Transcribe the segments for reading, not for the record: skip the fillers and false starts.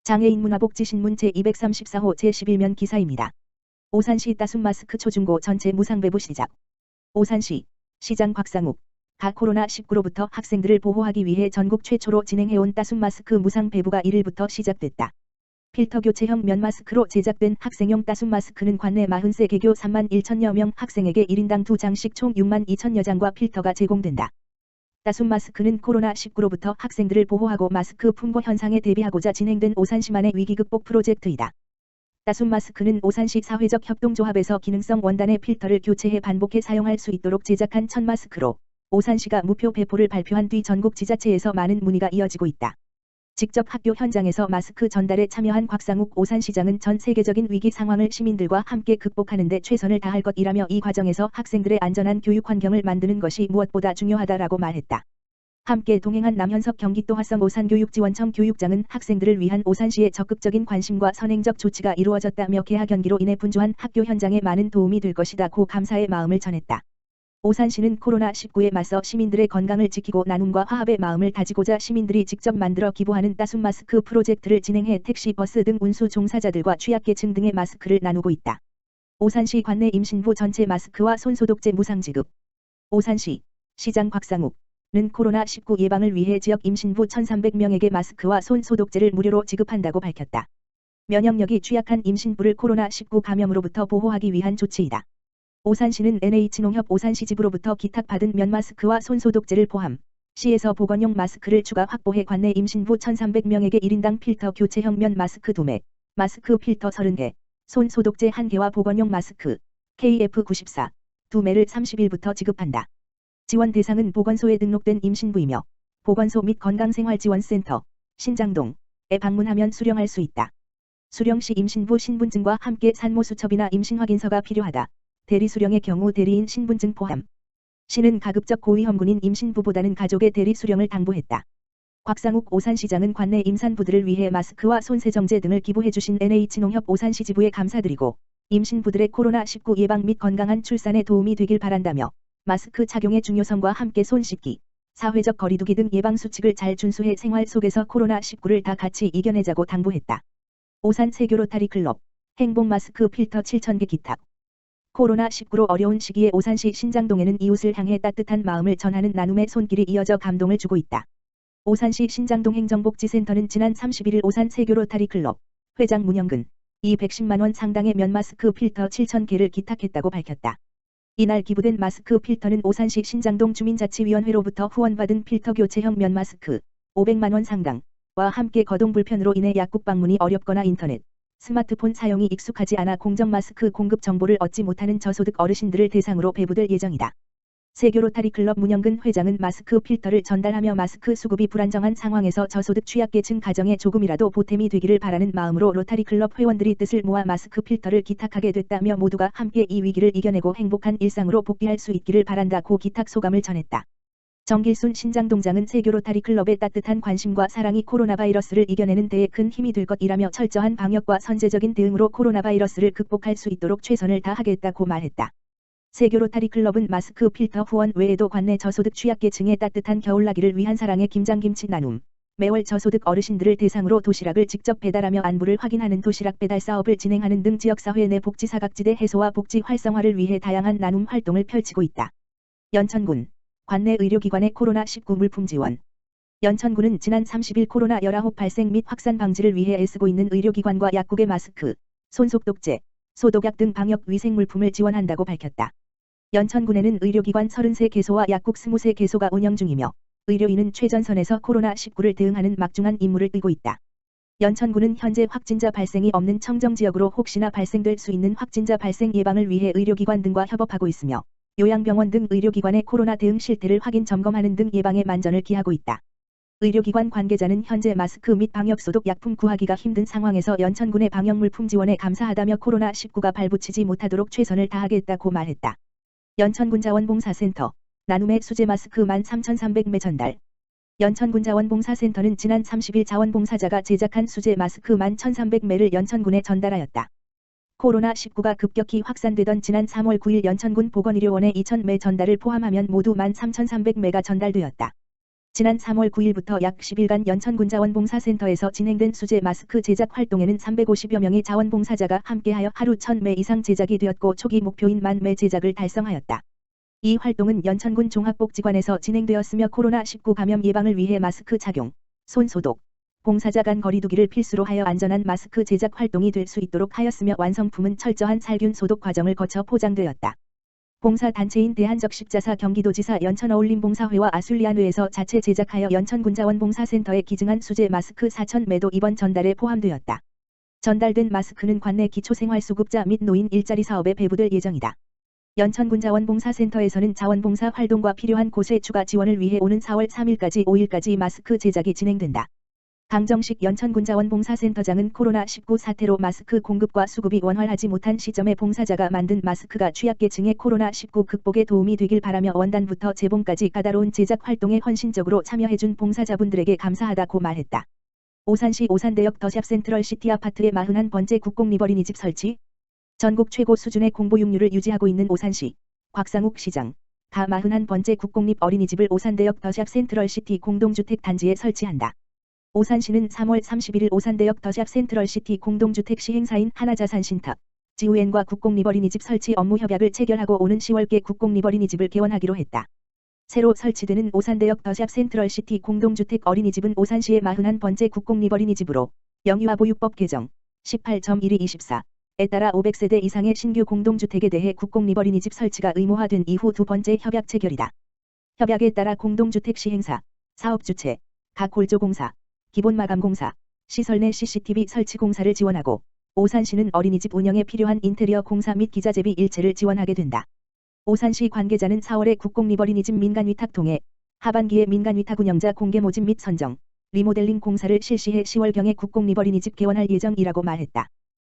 장애인 문화복지신문 제234호 제11면 기사입니다. 오산시 따순 마스크 초중고 전체 무상 배부 시작. 오산시 시장 곽상욱 가 코로나19로부터 학생들을 보호하기 위해 전국 최초로 진행해온 따순 마스크 무상 배부가 1일부터 시작됐다. 필터 교체형 면 마스크로 제작된 학생용 따순 마스크는 관내 40세 개교 3만 1천여 명 학생에게 1인당 2장씩 총 6만 2천여 장과 필터가 제공된다. 따순 마스크는 코로나19로부터 학생들을 보호하고 마스크 풍고 현상에 대비하고자 진행된 오산시만의 위기 극복 프로젝트이다. 따순 마스크는 오산시 사회적 협동조합에서 기능성 원단의 필터를 교체해 반복해 사용할 수 있도록 제작한 첫 마스크로 오산시가 무표 배포를 발표한 뒤 전국 지자체에서 많은 문의가 이어지고 있다. 직접 학교 현장에서 마스크 전달에 참여한 곽상욱 오산시장은 전 세계적인 위기 상황을 시민들과 함께 극복하는 데 최선을 다할 것이라며 이 과정에서 학생들의 안전한 교육 환경을 만드는 것이 무엇보다 중요하다라고 말했다. 함께 동행한 남현석 경기도 화성 오산교육지원청 교육장은 학생들을 위한 오산시의 적극적인 관심과 선행적 조치가 이루어졌다며 개학 연기로 인해 분주한 학교 현장에 많은 도움이 될 것이다고 감사의 마음을 전했다. 오산시는 코로나19에 맞서 시민들의 건강을 지키고 나눔과 화합의 마음을 다지고자 시민들이 직접 만들어 기부하는 따순 마스크 프로젝트를 진행해 택시, 버스 등 운수 종사자들과 취약계층 등의 마스크를 나누고 있다. 오산시 관내 임신부 전체 마스크와 손소독제 무상 지급. 오산시 시장 곽상욱는 코로나19 예방을 위해 지역 임신부 1,300명에게 마스크와 손소독제를 무료로 지급한다고 밝혔다. 면역력이 취약한 임신부를 코로나19 감염으로부터 보호하기 위한 조치이다. 오산시는 NH농협 오산시 지부로부터 기탁받은 면 마스크와 손소독제를 포함 시에서 보건용 마스크를 추가 확보해 관내 임신부 1,300명에게 1인당 필터 교체형 면 마스크 2매, 마스크 필터 30개, 손소독제 1개와 보건용 마스크 KF94 2매를 30일부터 지급한다. 지원 대상은 보건소에 등록된 임신부이며 보건소 및 건강생활지원센터, 신장동에 방문하면 수령할 수 있다. 수령 시 임신부 신분증과 함께 산모수첩이나 임신확인서가 필요하다. 대리 수령의 경우 대리인 신분증 포함. 시는 가급적 고위험군인 임신부보다는 가족의 대리 수령을 당부했다. 곽상욱 오산시장은 관내 임산부들을 위해 마스크와 손세정제 등을 기부해주신 NH농협 오산시 지부에 감사드리고 임신부들의 코로나19 예방 및 건강한 출산에 도움이 되길 바란다며 마스크 착용의 중요성과 함께 손 씻기, 사회적 거리두기 등 예방수칙을 잘 준수해 생활 속에서 코로나19를 다 같이 이겨내자고 당부했다. 오산 세교 로타리 클럽 행복 마스크 필터 7,000개 기탁. 코로나19로 어려운 시기에 오산시 신장동에는 이웃을 향해 따뜻한 마음을 전하는 나눔의 손길이 이어져 감동을 주고 있다. 오산시 신장동 행정복지센터는 지난 31일 오산 세교 로타리 클럽 회장 문영근 210만 원 상당의 면 마스크 필터 7,000개를 기탁했다고 밝혔다. 이날 기부된 마스크 필터는 오산시 신장동 주민자치위원회로부터 후원받은 필터 교체형 면 마스크 500만 원 상당과 함께 거동 불편으로 인해 약국 방문이 어렵거나 인터넷, 스마트폰 사용이 익숙하지 않아 공정 마스크 공급 정보를 얻지 못하는 저소득 어르신들을 대상으로 배부될 예정이다. 세교 로타리 클럽 문영근 회장은 마스크 필터를 전달하며 마스크 수급이 불안정한 상황에서 저소득 취약계층 가정에 조금이라도 보탬이 되기를 바라는 마음으로 로타리 클럽 회원들이 뜻을 모아 마스크 필터를 기탁하게 됐다며 모두가 함께 이 위기를 이겨내고 행복한 일상으로 복귀할 수 있기를 바란다고 기탁 소감을 전했다. 정길순 신장동장은 세교 로타리 클럽의 따뜻한 관심과 사랑이 코로나 바이러스를 이겨내는 데에 큰 힘이 될 것이라며 철저한 방역과 선제적인 대응으로 코로나 바이러스를 극복할 수 있도록 최선을 다하겠다고 말했다. 세교 로타리 클럽은 마스크 필터 후원 외에도 관내 저소득 취약계층의 따뜻한 겨울나기를 위한 사랑의 김장김치 나눔, 매월 저소득 어르신들을 대상으로 도시락을 직접 배달하며 안부를 확인하는 도시락 배달 사업을 진행하는 등 지역사회 내 복지 사각지대 해소와 복지 활성화를 위해 다양한 나눔 활동을 펼치고 있다. 연천군 관내 의료기관의 코로나19 물품 지원. 연천군은 지난 30일 코로나19 발생 및 확산 방지를 위해 애쓰고 있는 의료기관과 약국의 마스크, 손소독제, 소독약 등 방역 위생 물품을 지원한다고 밝혔다. 연천군에는 의료기관 33개소와 약국 20개소가 운영 중이며 의료인은 최전선에서 코로나19를 대응하는 막중한 임무를 띠고 있다. 연천군은 현재 확진자 발생이 없는 청정지역으로 혹시나 발생될 수 있는 확진자 발생 예방을 위해 의료기관 등과 협업하고 있으며 요양병원 등 의료기관의 코로나 대응 실태를 확인 점검하는 등 예방에 만전을 기하고 있다. 의료기관 관계자는 현재 마스크 및 방역소독 약품 구하기가 힘든 상황에서 연천군의 방역물품 지원에 감사하다며 코로나19가 발붙이지 못하도록 최선을 다하겠다고 말했다. 연천군 자원봉사센터 나눔의 수제 마스크 13,300매 전달. 연천군 자원봉사센터는 지난 30일 자원봉사자가 제작한 수제 마스크 11,300매를 연천군에 전달하였다. 코로나19가 급격히 확산되던 지난 3월 9일 연천군 보건의료원에 2,000매 전달을 포함하면 모두 13,300매가 전달되었다. 지난 3월 9일부터 약 10일간 연천군 자원봉사센터에서 진행된 수제 마스크 제작 활동에는 350여 명의 자원봉사자가 함께하여 하루 1000매 이상 제작이 되었고 초기 목표인 10,000매 제작을 달성하였다. 이 활동은 연천군 종합복지관에서 진행되었으며 코로나19 감염 예방을 위해 마스크 착용, 손 소독, 봉사자 간 거리 두기를 필수로 하여 안전한 마스크 제작 활동이 될 수 있도록 하였으며 완성품은 철저한 살균 소독 과정을 거쳐 포장되었다. 봉사단체인 대한적십자사 경기도지사 연천어울림봉사회와 아술리안회에서 자체 제작하여 연천군자원봉사센터에 기증한 수제 마스크 4,000매도 이번 전달에 포함되었다. 전달된 마스크는 관내 기초생활수급자 및 노인 일자리 사업에 배부될 예정이다. 연천군자원봉사센터에서는 자원봉사 활동과 필요한 곳의 추가 지원을 위해 오는 4월 3일까지 5일까지 마스크 제작이 진행된다. 강정식 연천군자원봉사센터장은 코로나19 사태로 마스크 공급과 수급이 원활하지 못한 시점에 봉사자가 만든 마스크가 취약계층의 코로나19 극복에 도움이 되길 바라며 원단부터 재봉까지 까다로운 제작 활동에 헌신적으로 참여해준 봉사자분들에게 감사하다고 말했다. 오산시 오산대역 더샵 센트럴시티 아파트의 41번째 국공립어린이집 설치. 전국 최고 수준의 공보육률을 유지하고 있는 오산시 곽상욱 시장 가 41번째 국공립어린이집을 오산대역 더샵 센트럴시티 공동주택 단지에 설치한다. 오산시는 3월 31일 오산대역 더샵 센트럴시티 공동주택 시행사인 하나자산신탁, 지우엔과 국공립어린이집 설치 업무 협약을 체결하고 오는 10월께 국공립어린이집을 개원하기로 했다. 새로 설치되는 오산대역 더샵 센트럴시티 공동주택 어린이집은 오산시의 41번째 국공립어린이집으로 영유아보육법 개정 18.1224에 따라 500세대 이상의 신규 공동주택에 대해 국공립어린이집 설치가 의무화된 이후 두 번째 협약 체결이다. 협약에 따라 공동주택 시행사, 사업주체, 각 골조공사, 기본마감공사, 시설 내 CCTV 설치 공사를 지원하고 오산시는 어린이집 운영에 필요한 인테리어 공사 및 기자재비 일체를 지원하게 된다. 오산시 관계자는 4월에 국공립어린이집 민간위탁 통해 하반기에 민간위탁 운영자 공개 모집 및 선정, 리모델링 공사를 실시해 10월경에 국공립어린이집 개원할 예정이라고 말했다.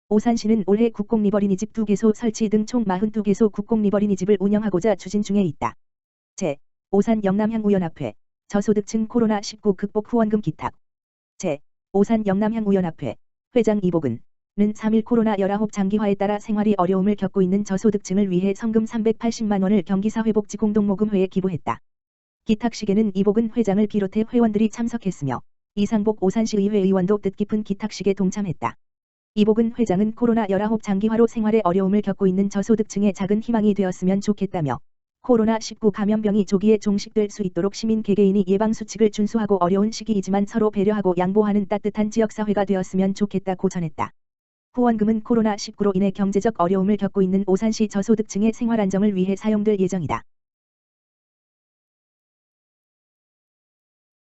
오산시는 올해 국공립어린이집 2개소 설치 등 총 42개소 국공립어린이집을 운영하고자 추진 중에 있다. 오산 영남향우연합회 저소득층 코로나19 극복 후원금 기탁. 오산 영남향우연합회 회장 이복은는 3일 코로나19 장기화에 따라 생활이 어려움을 겪고 있는 저소득층을 위해 성금 380만 원을 경기사회복지공동모금회에 기부했다. 기탁식에는 이복은 회장을 비롯해 회원들이 참석했으며 이상복 오산시의회 의원도 뜻깊은 기탁식에 동참했다. 이복은 회장은 코로나19 장기화로 생활에 어려움을 겪고 있는 저소득층의 작은 희망이 되었으면 좋겠다며 코로나19 감염병이 조기에 종식될 수 있도록 시민 개개인이 예방수칙을 준수하고 어려운 시기이지만 서로 배려하고 양보하는 따뜻한 지역사회가 되었으면 좋겠다고 전했다. 후원금은 코로나19로 인해 경제적 어려움을 겪고 있는 오산시 저소득층의 생활 안정을 위해 사용될 예정이다.